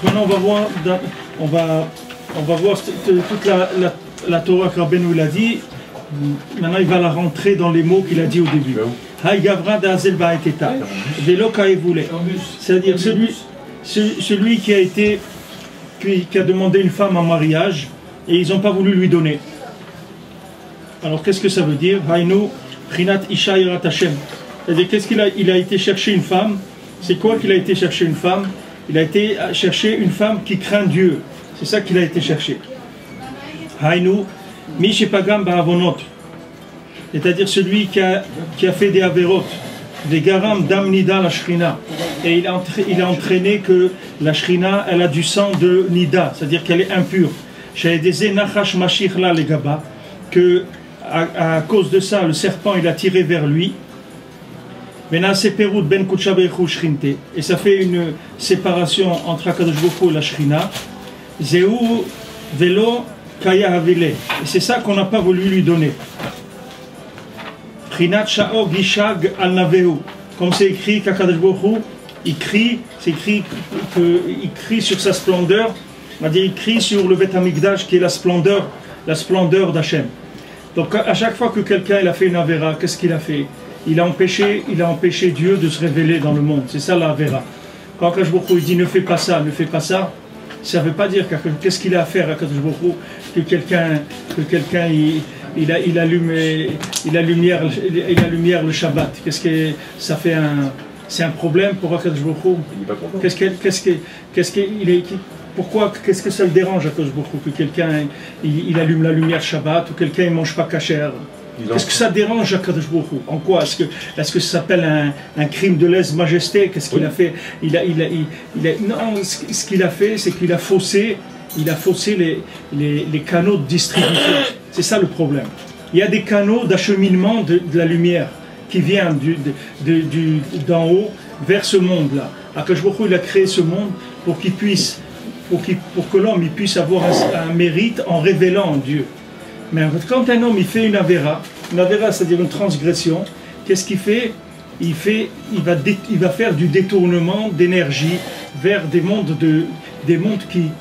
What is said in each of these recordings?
maintenant on va voir toute la Torah que Rabbeinu l'a dit. Maintenant il va la rentrer dans les mots qu'il a dit au début. C'est-à-dire celui qui a demandé une femme en mariage et ils n'ont pas voulu lui donner. Alors qu'est-ce que ça veut dire? C'est-à-dire qu'est-ce qu'il a été chercher une femme? C'est quoi qu'il a été chercher une femme? Il a été chercher une femme qui craint Dieu. C'est ça qu'il a été chercher. C'est-à-dire celui qui a fait des averot, des garam damnida la shrina. Et il a entraîné que la shrina, elle a du sang de nida, c'est-à-dire qu'elle est impure. Que à cause de ça, le serpent il a tiré vers lui. Et ça fait une séparation entre Akadosh Baruch Hu et la Shrina. Et c'est ça qu'on n'a pas voulu lui donner. Comme c'est écrit qu'Akadosh Baruch Hu, il crie, c'est écrit qu'il crie sur sa splendeur, c'est-à-dire il crie sur le Beth Hamikdash qui est la splendeur d'Hachem. Donc à chaque fois que quelqu'un il a fait une avéra, qu'est-ce qu'il a fait? Il a empêché Dieu de se révéler dans le monde. C'est ça la avéra. Quand Akadosh Baruch Hu dit ne fais pas ça, ça ne veut pas dire qu'est-ce qu'il a à faire à Akadosh Baruch Hu, que quelqu'un il allume la lumière le Shabbat. Qu'est-ce que ça fait c'est un problème pour Akadosh Baruch Hu. Pourquoi, qu'est-ce que ça le dérange à cause beaucoup que quelqu'un il allume la lumière Shabbat ou quelqu'un il mange pas kasher? Qu'est-ce que ça dérange à Kadosh Baruch Hu? En quoi est-ce que ça s'appelle un crime de lèse-majesté? Qu'est-ce qu'il a fait? Non, ce qu'il a fait, c'est qu'il a faussé les canaux de distribution. C'est ça le problème. Il y a des canaux d'acheminement de la lumière qui vient d'en haut vers ce monde-là. Akadosh Baruch Hu il a créé ce monde pour qu'il puisse pour que l'homme puisse avoir un mérite en révélant Dieu. Mais quand un homme il fait une avéra c'est-à-dire une transgression, qu'est-ce qu'il fait? Il va faire du détournement d'énergie vers des mondes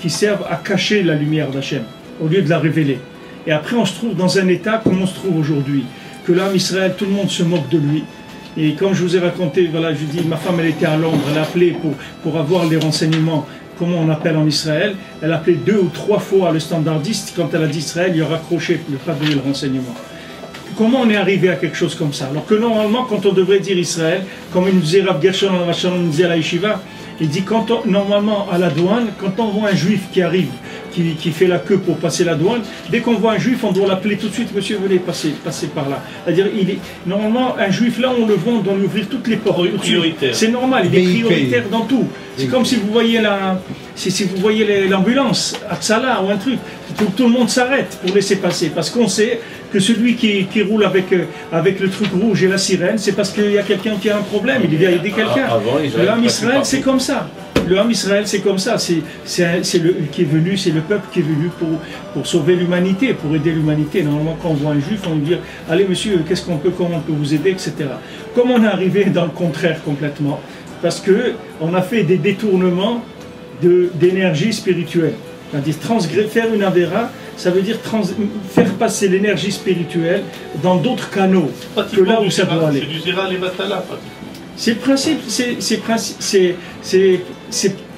qui servent à cacher la lumière d'Hachem, au lieu de la révéler. Et après on se trouve dans un état comme on se trouve aujourd'hui, que l'homme Israël, tout le monde se moque de lui. Et comme je vous ai raconté, voilà, je dis, ma femme elle était à Londres, elle a appelé pour avoir les renseignements. Comment on appelle en Israël? Elle a appelé 2 ou 3 fois le standardiste. Quand elle a dit Israël, il a raccroché pour ne pas donner le renseignement. Comment on est arrivé à quelque chose comme ça? Alors que normalement, quand on devrait dire Israël, comme il nous disait Rav Gershon, nous disait à la Yeshiva, il dit normalement à la douane, quand on voit un juif qui arrive, qui fait la queue pour passer la douane, dès qu'on voit un juif, on doit l'appeler tout de suite, monsieur, venez passer par là. C'est-à-dire, normalement, un juif, là, on le voit, on doit lui ouvrir toutes les portes. C'est normal, il est prioritaire dans tout. C'est comme si vous voyez l'ambulance, Atsala ou un truc, tout le monde s'arrête pour laisser passer, parce qu'on sait que celui qui roule avec le truc rouge et la sirène, c'est parce qu'il y a quelqu'un qui a un problème, il vient aider quelqu'un. Le Ham Israël, c'est comme ça. Le Ham Israël, c'est comme ça. C'est le peuple qui est venu pour sauver l'humanité, pour aider l'humanité. Normalement, quand on voit un juif, on lui dit allez monsieur, comment on peut vous aider, etc. Comme on est arrivé dans le contraire complètement, parce qu'on a fait des détournements d'énergie spirituelle. C'est-à-dire faire une avéra, ça veut dire faire passer l'énergie spirituelle dans d'autres canaux que là où ça doit aller. C'est du zéra levatala. C'est le principe,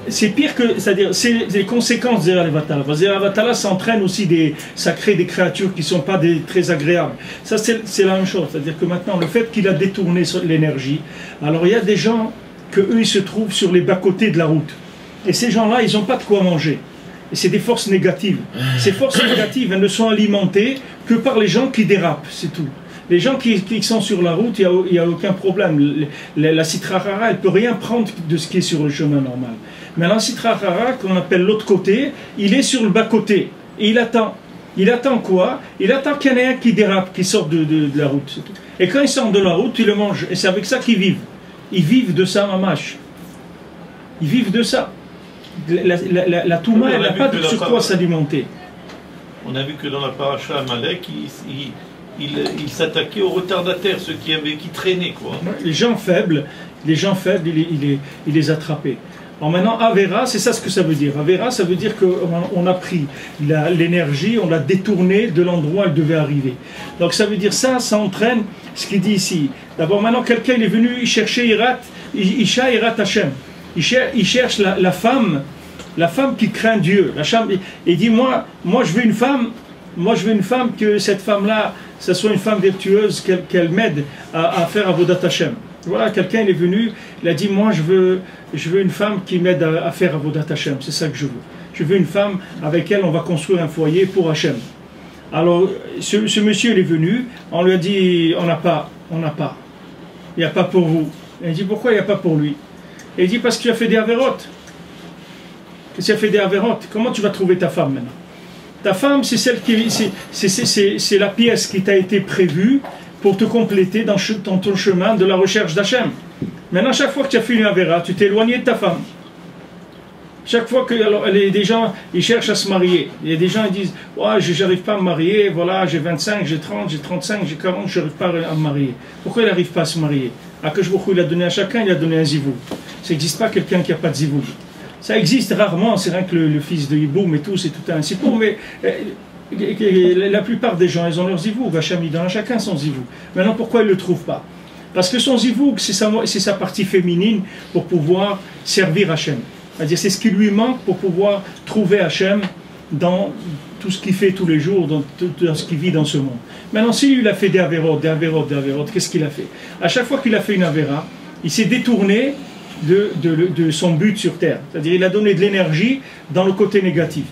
c'est pire que, c'est-à-dire, c'est les conséquences de Zera Levatala. Zera Levatala, ça entraîne aussi ça crée des créatures qui ne sont pas très agréables. Ça, c'est la même chose. C'est-à-dire que maintenant, le fait qu'il a détourné l'énergie, alors il y a des gens eux ils se trouvent sur les bas-côtés de la route. Et ces gens-là, ils n'ont pas de quoi manger. Et c'est des forces négatives. Ces forces négatives, elles ne sont alimentées que par les gens qui dérapent, c'est tout. Les gens qui sont sur la route, il n'y a aucun problème. La Sitra Achara, elle ne peut rien prendre de ce qui est sur le chemin normal. Mais la Sitra Achara, qu'on appelle l'autre côté, il est sur le bas-côté. Et il attend. Il attend quoi? Il attend qu'il y en ait un qui dérape, qui sort de la route. Et quand ils sortent de la route, ils le mangent. Et c'est avec ça qu'ils vivent. Ils vivent de ça, mamash. Ils vivent de ça. La Touma, elle n'a pas sur quoi s'alimenter. On a vu que dans la paracha Amalek, il s'attaquait aux retardataires, ceux qui traînaient, quoi. Les gens faibles, il les attrapait. Alors maintenant, Avera, c'est ça ce que ça veut dire. Avera, ça veut dire qu'on a pris l'énergie, on l'a détournée de l'endroit où elle devait arriver. Donc ça veut dire ça entraîne ce qu'il dit ici. D'abord, maintenant, quelqu'un il est venu, il cherchait Isha Irat Hashem. Il cherche la femme qui craint Dieu. Il dit, moi je veux une femme, que cette femme-là, ce soit une femme vertueuse, qu'elle m'aide à faire Avodat Hashem. Voilà, quelqu'un est venu, il a dit, moi je veux une femme qui m'aide à faire Avodat Hashem, c'est ça que je veux. Je veux une femme avec elle on va construire un foyer pour Hashem. Alors, ce monsieur il est venu, on lui a dit, on n'a pas, il n'y a pas pour vous. Et il dit, pourquoi il n'y a pas pour lui? Et il dit, parce qu'il a fait des avérotes. Qu'est-ce qu'il a fait des avérotes? Comment tu vas trouver ta femme maintenant? Ta femme, c'est celle qui, c'est la pièce qui t'a été prévue pour te compléter dans ton chemin de la recherche d'Hachem. Maintenant, chaque fois que tu as fait une avéra, tu t'es éloigné de ta femme. Chaque fois que des gens ils cherchent à se marier, il y a des gens qui disent ouais, j'arrive pas à me marier, voilà, j'ai 25, j'ai 30, j'ai 35, j'ai 40, je n'arrive pas à me marier. Pourquoi il n'arrive pas à se marier? Akadosh Baruch Hu, il a donné à chacun, il a donné un zivou. Ça n'existe pas quelqu'un qui n'a pas de zivou. Ça existe rarement, c'est vrai que le fils de Yiboum et tout, c'est tout un sipour, mais la plupart des gens, ils ont leur zivou. Hachem, il donne à chacun son zivou. Maintenant, pourquoi il ne le trouve pas? Parce que son zivou, c'est sa partie féminine pour pouvoir servir Hachem. C'est-à-dire, c'est ce qui lui manque pour pouvoir trouver Hachem dans tout ce qu'il fait tous les jours, dans ce qu'il vit dans ce monde. Maintenant, s'il a fait des avérotes, qu'est-ce qu'il a fait? À chaque fois qu'il a fait une avéra, il s'est détourné de son but sur terre. C'est-à-dire, il a donné de l'énergie dans le côté négatif.